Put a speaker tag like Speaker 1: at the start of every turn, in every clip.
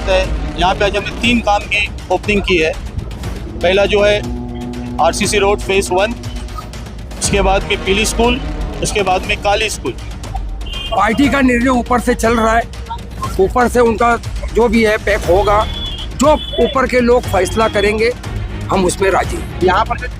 Speaker 1: मकसद है, यहाँ पे आज हमने 3 काम की ओपनिंग की है। पहला जो है आरसीसी रोड फेज़ 1, उसके बाद में पीली स्कूल, उसके बाद में काली स्कूल।
Speaker 2: पार्टी का निर्णय ऊपर से चल रहा है, ऊपर से उनका जो भी है पैक होगा, जो ऊपर के लोग फैसला करेंगे हम उसमें राजी।
Speaker 1: यहाँ पर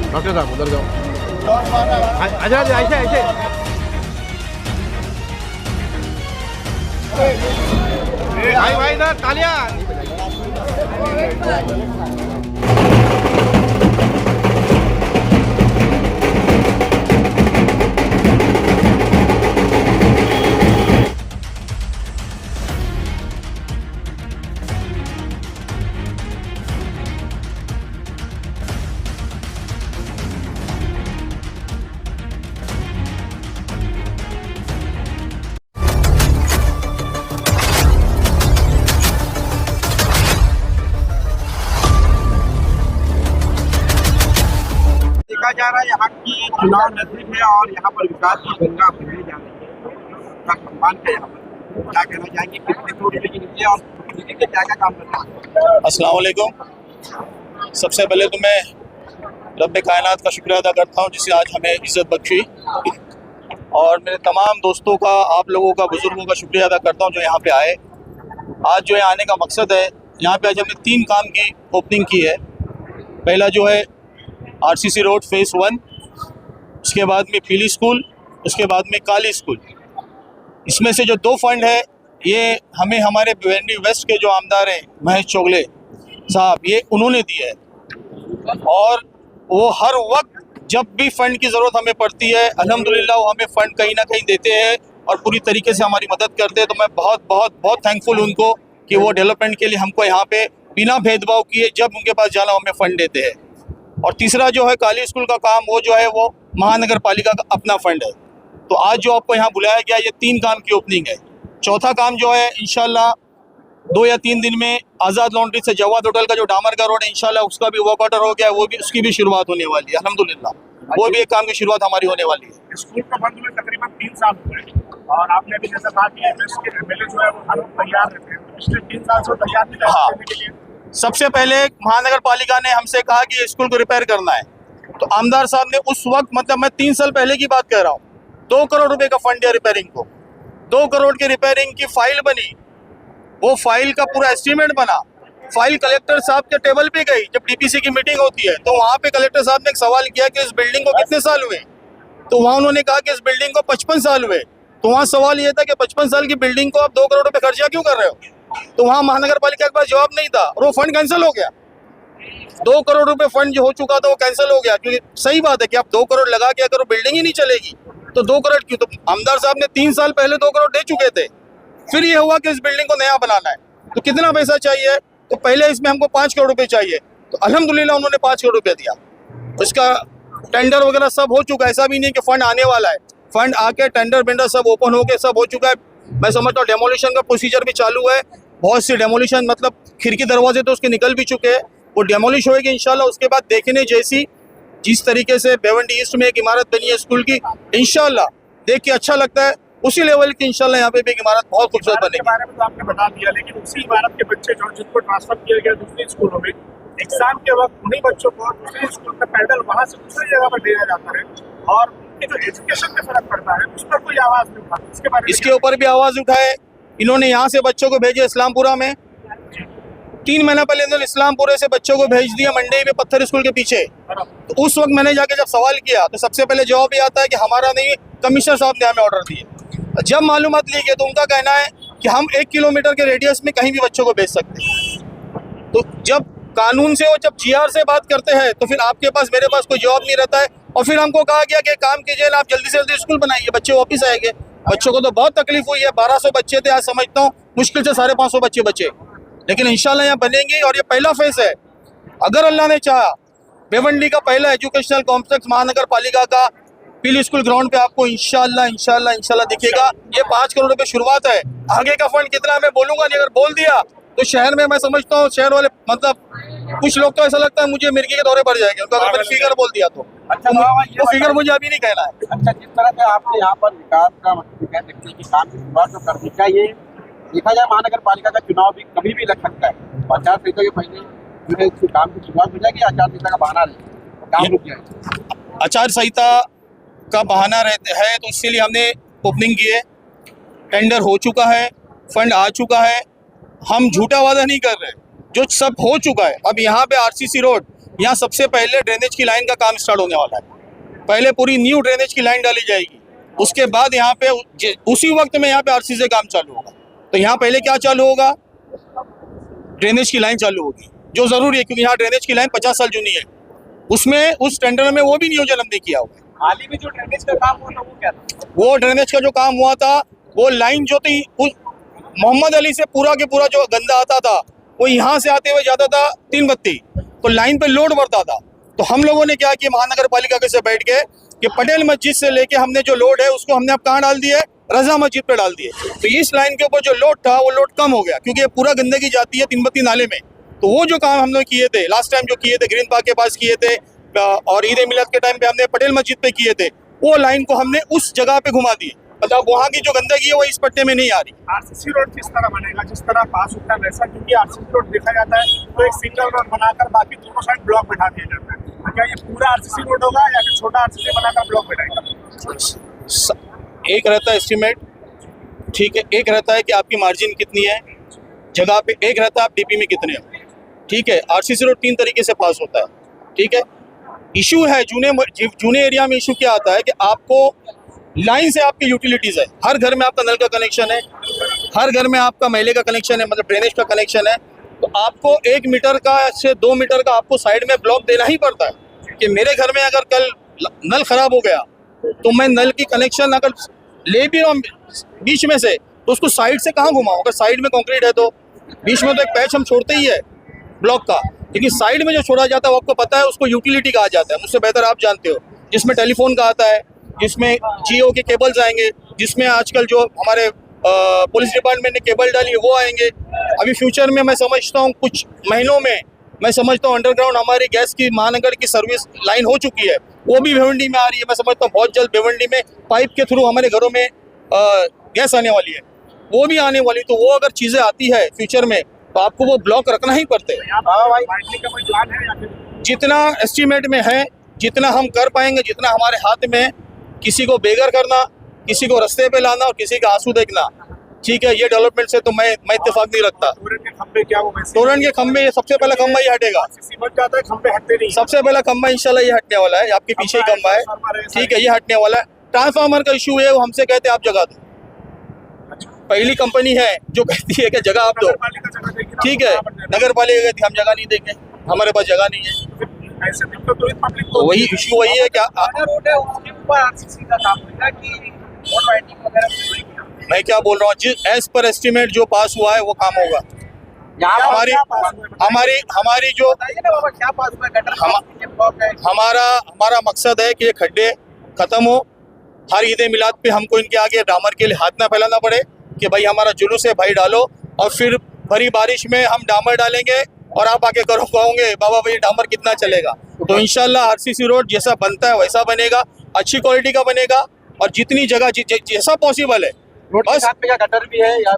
Speaker 3: डॉक्टर साहब उधर जाओ। आजा आजा ऐसे ऐसे। भाई इधर तालियां।
Speaker 4: देखा जा रहा है यहाँ की चुनाव नजदीक है और यहाँ पर विकास की गंगा बहने जा रही है। उसका सम्मान है यहाँ पर। क्या कहना चाहेंगे, कितने करोड़ रुपए की नीति और दीदी के क्या क्या काम करना है?
Speaker 1: अस्सलाम वालेकुम। सबसे पहले तो मैं रब्बे कायनात का शुक्रिया अदा करता हूँ जिससे आज हमें इज़्ज़त बख्शी, और मेरे तमाम दोस्तों का, आप लोगों का, बुज़ुर्गों का शुक्रिया अदा करता हूँ जो यहाँ पे आए। आज जो है आने का मकसद है, यहाँ पे आज हमने 3 काम की ओपनिंग की है। पहला जो है आरसीसी रोड फेज़ 1, उसके बाद में पीली स्कूल, उसके बाद में काली स्कूल। इसमें से जो 2 फंड है ये हमें हमारे भिवंडी वेस्ट के जो आमदार हैं महेश चोगले साहब, ये उन्होंने दिया है, और वो हर वक्त जब भी फंड की ज़रूरत हमें पड़ती है अल्हम्दुलिल्लाह वो हमें फ़ंड कहीं ना कहीं देते हैं और पूरी तरीके से हमारी मदद करते हैं। तो मैं बहुत बहुत बहुत थैंकफुल उनको कि वो डेवलपमेंट के लिए हमको यहाँ पे बिना भेदभाव किए जब उनके पास जाना हमें फ़ंड देते हैं। और तीसरा जो है काली स्कूल का काम, वो जो है वो महानगर पालिका का अपना फंड है। तो आज जो आपको यहाँ बुलाया गया, ये 3 काम की ओपनिंग है। चौथा काम जो है इंशाल्लाह 2 या 3 दिन में आज़ाद लॉन्ड्री से जवाद होटल का जो डामर का रोड है, इंशाल्लाह उसका भी वर्क ऑर्डर हो गया, वो भी उसकी भी शुरुआत होने वाली है अल्हम्दुलिल्लाह। वो भी एक काम की शुरुआत हमारी होने वाली है।
Speaker 4: स्कूल का बंद हुए तकरीबन 3 साल हो गए और आपने भी जैसा कहा कि एमएस के एमएलए जो है वो हर वक्त तैयार रहते हैं। पिछले 3 साल से तैयार नहीं
Speaker 1: हाँ।
Speaker 4: रहने के लिए
Speaker 1: सबसे पहले महानगर पालिका ने हमसे कहा कि स्कूल को रिपेयर करना है, तो आमदार साहब ने उस वक्त, मतलब मैं 3 साल पहले की बात कह रहा हूँ, 2 करोड़ रुपए का फंड दिया रिपेयरिंग को। 2 करोड़ की रिपेयरिंग की फाइल बनी, वो फाइल का पूरा एस्टीमेट बना, फाइल कलेक्टर साहब के टेबल पे गई। जब डीपीसी की मीटिंग होती है तो वहाँ पे कलेक्टर साहब ने एक सवाल किया कि इस बिल्डिंग को कितने साल हुए, तो वहाँ उन्होंने कहा कि इस बिल्डिंग को 55 साल हुए। तो वहाँ सवाल ये था कि 55 साल की बिल्डिंग को आप 2 करोड़ रुपए खर्चा क्यों कर रहे हो? तो वहाँ महानगर पालिका के पास जवाब नहीं था और वो फंड कैंसिल हो गया। 2 करोड़ रुपए फंड जो हो चुका था वो कैंसिल हो गया, क्योंकि सही बात है कि आप 2 करोड़ लगा के अगर वो बिल्डिंग ही नहीं चलेगी तो 2 करोड़ क्यों? तो आमदार साहब ने 3 साल पहले 2 करोड़ दे चुके थे। फिर ये हुआ कि इस बिल्डिंग को नया बनाना है, तो कितना पैसा चाहिए? तो पहले इसमें हमको 5 करोड़ रुपए चाहिए, तो अल्हम्दुलिल्लाह उन्होंने 5 करोड़ रुपए दिया। उसका टेंडर वगैरह सब हो चुका है, ऐसा भी नहीं कि फंड आने वाला है। फंड आके टेंडर वेंडर सब ओपन हो के सब हो चुका है। मैं समझता हूँ डेमोलिशन का प्रोसीजर भी चालू है। बहुत सी डेमोलिशन, मतलब खिड़की दरवाजे तो उसके निकल भी चुके हैं, वो डेमोलिश होएगी इंशाल्लाह। उसके बाद देखने जैसी जिस तरीके से भिवंडी ईस्ट में एक इमारत बनी है स्कूल की, इंशाल्लाह देख के अच्छा लगता है, उसी लेवल की इंशाल्लाह यहाँ पे भी एक इमारत बहुत खूबसूरत बनेगी।
Speaker 4: बारे में तो आपने बता दिया, लेकिन उसी इमारत के बच्चे जो जिनको ट्रांसफर किया गया दूसरे स्कूलों में, एग्जाम के वक्त उन्हीं बच्चों को दूसरे स्कूल में पैदल वहाँ से दूसरी जगह पर भेजा जाता है और उनके जो एजुकेशन में फर्क पड़ता है उस पर कोई आवाज नहीं उठाती। इसके बारे में
Speaker 1: इसके ऊपर भी आवाज उठाए। इन्होंने यहाँ से बच्चों को भेजे इस्लामपुरा में, 3 महीना पहले इन्होंने इस्लामपुरे से बच्चों को भेज दिया मंडी में पत्थर स्कूल के पीछे। तो उस वक्त मैंने जाके जब सवाल किया तो सबसे पहले जवाब ये आता है कि हमारा नहीं, कमिश्नर साहब ने हमें ऑर्डर दिए। जब मालूमात ली गई तो उनका कहना है कि हम 1 किलोमीटर के रेडियस में कहीं भी बच्चों को भेज सकते हैं। तो जब कानून से और जब GR से बात करते हैं तो फिर आपके पास, मेरे पास कोई जवाब नहीं रहता है। और फिर हमको कहा गया कि काम कीजिए ना, आप जल्दी से जल्दी स्कूल बनाइए, बच्चे वापस आएंगे। बच्चों को तो बहुत तकलीफ हुई है, 1200 बच्चे थे, आज समझता हूँ मुश्किल से 550 बच्चे बचे, लेकिन इंशाल्लाह यहाँ बनेंगे। और ये पहला फेज है, अगर अल्लाह ने चाहा भिवंडी का पहला एजुकेशनल कॉम्प्लेक्स महानगर पालिका का पीली स्कूल ग्राउंड पे आपको इंशाल्लाह दिखेगा। ये 5 करोड़ रुपए शुरुआत है, आगे का फंड कितना मैं बोलूंगा नहीं। अगर बोल दिया तो शहर में मैं समझता हूँ शहर वाले, मतलब कुछ लोग तो ऐसा लगता है मुझे मिर्गी के दौरे पड़ जाएंगे उनका, अगर मैंने फिगर बोल दिया तो।
Speaker 3: अच्छा,
Speaker 1: वो फिगर मुझे अभी नहीं कहना है।
Speaker 3: अच्छा, जिस तरह से आपने यहाँ पर विकास का मतलब कह सकते हैं कि काम की शुरुआत तो कर दी, क्या ये देखा जाए महानगर पालिका का चुनाव भी कभी भी लग सकता है? आचार संहिता के पहले जो है इसके काम की शुरुआत हो जाएगी, आचार संहिता का बहाना रहे काम रुक जाए?
Speaker 1: आचार संहिता का बहाना रहता है तो इसीलिए हमने ओपनिंग की है, टेंडर हो चुका है, फंड आ चुका है। हम झूठा वादा नहीं कर रहे, जो सब हो चुका है। अब यहाँ पे RCC रोड, यहाँ सबसे पहले ड्रेनेज की लाइन का काम स्टार्ट होने वाला है। पहले पूरी न्यू ड्रेनेज की लाइन डाली जाएगी, उसके बाद यहाँ पे उसी वक्त में यहाँ पे RCC से काम चालू होगा। तो यहाँ पहले क्या चालू होगा? ड्रेनेज की लाइन चालू होगी, जो जरूरी है क्योंकि यहाँ ड्रेनेज की लाइन 50 साल जूनी है। उसमें उस टेंडर में वो भी नियोजन हमने किया हुआ है।
Speaker 3: हाल ही में जो ड्रेनेज का काम हुआ था वो क्या था?
Speaker 1: वो ड्रेनेज का जो काम हुआ था, वो लाइन जो थी उस मोहम्मद अली से पूरा के पूरा जो गंदा आता था वो यहाँ से आते हुए जाता था 3 बत्ती, तो लाइन पे लोड बढ़ता था। तो हम लोगों ने क्या किया, महानगर पालिका के से बैठ के कि पटेल मस्जिद से लेके हमने जो लोड है उसको हमने अब कहाँ डाल दिया है? रजा मस्जिद पे डाल दिए। तो इस लाइन के ऊपर जो लोड था वो लोड कम हो गया, क्योंकि ये पूरा गंदगी जाती है 3 बत्ती नाले में। तो वो जो काम हम लोग किए थे लास्ट टाइम, जो किए थे ग्रीन पार्क के पास किए थे और ईद मिलाद के टाइम पे हमने पटेल मस्जिद पे किए थे, वो लाइन को हमने उस जगह पे घुमा दी। मतलब वहाँ की जो गंदगी है वो इस पट्टे में नहीं आ रही।
Speaker 4: RCC रोड किस तरह बनेगा, जिस तरह पास होता है वैसा? क्योंकि RCC रोड देखा जाता है तो एक सिंगल रोड बनाकर बाकी दोनों साइड ब्लॉक बैठा दिया जाता है। तो क्या ये पूरा RCC रोड होगा या फिर छोटा RCC बनाकर ब्लॉक बैठाएगा?
Speaker 1: एक रहता है एस्टिमेट, ठीक है, एक रहता है कि आपकी मार्जिन कितनी है जगह पे, एक रहता है आप DP में कितने हो, ठीक है। RCC रोड 3 तरीके से पास होता है, ठीक है। इशू है जूने एरिया में इशू क्या आता है कि आपको लाइन से आपकी यूटिलिटीज़ है, हर घर में आपका नल का कनेक्शन है, हर घर में आपका मैले का कनेक्शन है, मतलब ड्रेनेज का कनेक्शन है। तो आपको 1 मीटर का से 2 मीटर का आपको साइड में ब्लॉक देना ही पड़ता है कि मेरे घर में अगर कल नल खराब हो गया तो मैं नल की कनेक्शन अगर ले भी रहा हूँ बीच में से तो उसको साइड से कहाँ घुमाऊँ? अगर साइड में कंक्रीट है तो बीच में तो एक पैच हम छोड़ते ही है ब्लॉक का, लेकिन साइड में जो छोड़ा जाता है वो आपको पता है, उसको यूटिलिटी कहा जाता है, मुझसे बेहतर आप जानते हो। जिसमें टेलीफोन का आता है, जिसमें जियो के केबल्स आएंगे, जिसमें आजकल जो हमारे पुलिस डिपार्टमेंट ने केबल डाली है वो आएंगे। अभी फ्यूचर में मैं समझता हूँ कुछ महीनों में मैं समझता हूँ अंडरग्राउंड हमारी गैस की महानगर की सर्विस लाइन हो चुकी है, वो भी भिवंडी में आ रही है। मैं समझता हूँ बहुत जल्द भिवंडी में पाइप के थ्रू हमारे घरों में गैस आने वाली है, वो भी आने वाली। तो वो अगर चीज़ें आती है फ्यूचर में तो आपको वो ब्लॉक रखना ही पड़ते हैं। जितना एस्टिमेट में है, जितना हम कर पाएंगे, जितना हमारे हाथ में, किसी को बेघर करना, किसी को रास्ते पे लाना और किसी का आंसू देखना, ठीक है, ये डेवलपमेंट से तो मैं इत्तेफाक नहीं रखता।
Speaker 4: तोरण के खंबे क्या वो वैसे?
Speaker 1: तोरण के खंबे, ये सबसे पहला खंबा ही हटेगा,
Speaker 4: RCC बन जाता है, खंबे हटते नहीं।
Speaker 1: सबसे पहला खंबा इंशाल्लाह ये हटने वाला है, आपके पीछे ही खंबा है, ठीक है, ये हटने वाला है। ट्रांसफार्मर का इशू है, वो हमसे कहते हैं आप जगह दो। पहली कंपनी है जो कहती है कि जगह आप दो, ठीक है, नगर पालिका कहती है हम जगह नहीं देंगे, हमारे पास जगह नहीं है।
Speaker 4: ऐसे दिक्कत तो पब्लिक
Speaker 1: तो वही इशू वही है क्या
Speaker 3: रोड है उसके ऊपर RCC का काम होगा कि रोड वाइडनिंग वगैरह?
Speaker 1: मैं क्या बोल रहा हूँ, जिस एज पर एस्टिमेट जो पास हुआ है वो काम होगा। हमारी जो
Speaker 3: क्या पास हुआ? गटर
Speaker 1: हमारा मकसद है कि ये खड्डे खत्म हो। हर ईद मिलाद पे हमको इनके आगे डामर के लिए हाथ ना फैलाना पड़े कि भाई हमारा जुलूस है भाई डालो, और फिर भरी बारिश में हम डामर डालेंगे और आप आके कहोगे बाबा भाई डामर कितना चलेगा। तो इंशाल्लाह RCC रोड जैसा बनता है वैसा बनेगा, अच्छी क्वालिटी का बनेगा, और जितनी जगह जैसा पॉसिबल है। बस
Speaker 3: गटर भी है या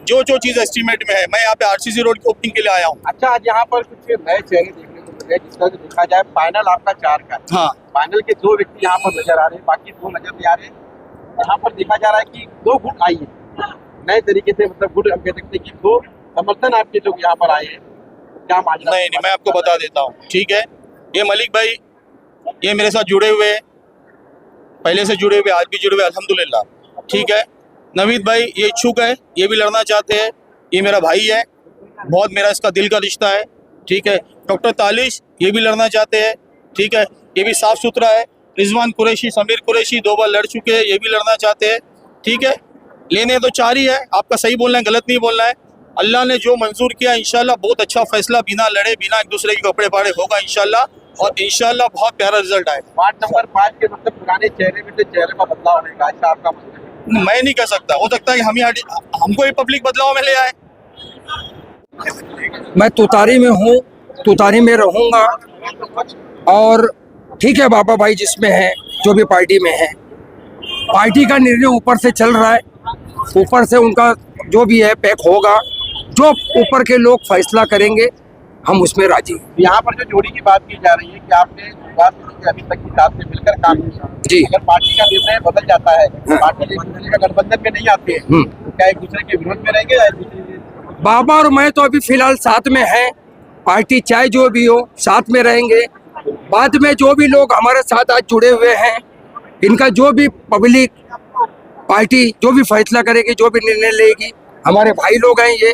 Speaker 1: जो चीज़ एस्टिमेट में है, मैं यहाँ पे RCC रोड की ओपनिंग के लिए आया हूँ।
Speaker 3: अच्छा, आज यहाँ पर कुछ नए चेहरे देखने को मिल रहे हैं, जिस तरह से देखा जाए फाइनल आपका 4 का,
Speaker 1: हाँ,
Speaker 3: फाइनल के 2 व्यक्ति यहाँ पर नजर आ रहे हैं, बाकी 2 नजर नहीं आ रहे। यहाँ पर देखा जा रहा है कि 2 गुट आई है नए तरीके से, मतलब गुट हम कह सकते हैं कि 2 समर्थन आपके लोग यहाँ पर आए हैं। क्या माजरा?
Speaker 1: नहीं नहीं, मैं आपको बता देता हूँ, ठीक है। ये मलिक भाई, ये मेरे साथ जुड़े हुए हैं, पहले से जुड़े हुए, आज भी जुड़े हुए अल्हम्दुलिल्लाह, ठीक है। नवीद भाई ये इच्छुक है, ये भी लड़ना चाहते हैं, ये मेरा भाई है, बहुत मेरा इसका दिल का रिश्ता है, ठीक है। डॉक्टर तालिश ये भी लड़ना चाहते हैं, ठीक है, ये भी साफ सुथरा है। रिजवान कुरैशी, समीर कुरैशी 2 बार लड़ चुके हैं, ये भी लड़ना चाहते हैं, ठीक है। लेने तो 4 ही है, आपका सही बोलना है, गलत नहीं बोलना है। अल्लाह ने जो मंजूर किया इंशाल्लाह बहुत अच्छा फैसला, बिना लड़े, बिना एक दूसरे के कपड़े फाड़े होगा इंशाल्लाह, और इंशाल्लाह बहुत प्यारा रिजल्ट आएगा।
Speaker 3: वार्ड नंबर 5 के मतलब पुराने चेहरे में से चेहरे में बदलाव होगा, ऐसा आपका मतलब है?
Speaker 1: मैं नहीं कह सकता, हो सकता है कि हमको ही पब्लिक बदलाव में ले आए।
Speaker 2: मैं तुतारी में हूँ, तुतारी में रहूँगा, और ठीक है बाबा भाई जिसमें है, जो भी पार्टी में है, पार्टी का निर्णय ऊपर से चल रहा है, ऊपर से उनका जो भी है पैक होगा, जो ऊपर के लोग फैसला करेंगे हम उसमें राजी हैं।
Speaker 3: यहाँ पर जो जोड़ी की बात की जा रही है कि आपने शुरुआत से लेकर अभी तक की साथ में मिलकर काम किया,
Speaker 2: जी।
Speaker 3: अगर पार्टी का निर्णय बदल जाता है, पार्टी एक दूसरे का गठबंधन में नहीं आती है, तो क्या एक दूसरे के विरोध में रहेंगे या एक दूसरे के-
Speaker 2: बाबा और मैं तो अभी फिलहाल साथ में हैं, पार्टी चाहे जो भी हो साथ में रहेंगे। बाद में जो भी लोग हमारे साथ आज जुड़े हुए हैं, इनका जो भी पब्लिक पार्टी जो भी फैसला करेगी, जो भी निर्णय लेगी, हमारे भाई लोग हैं ये,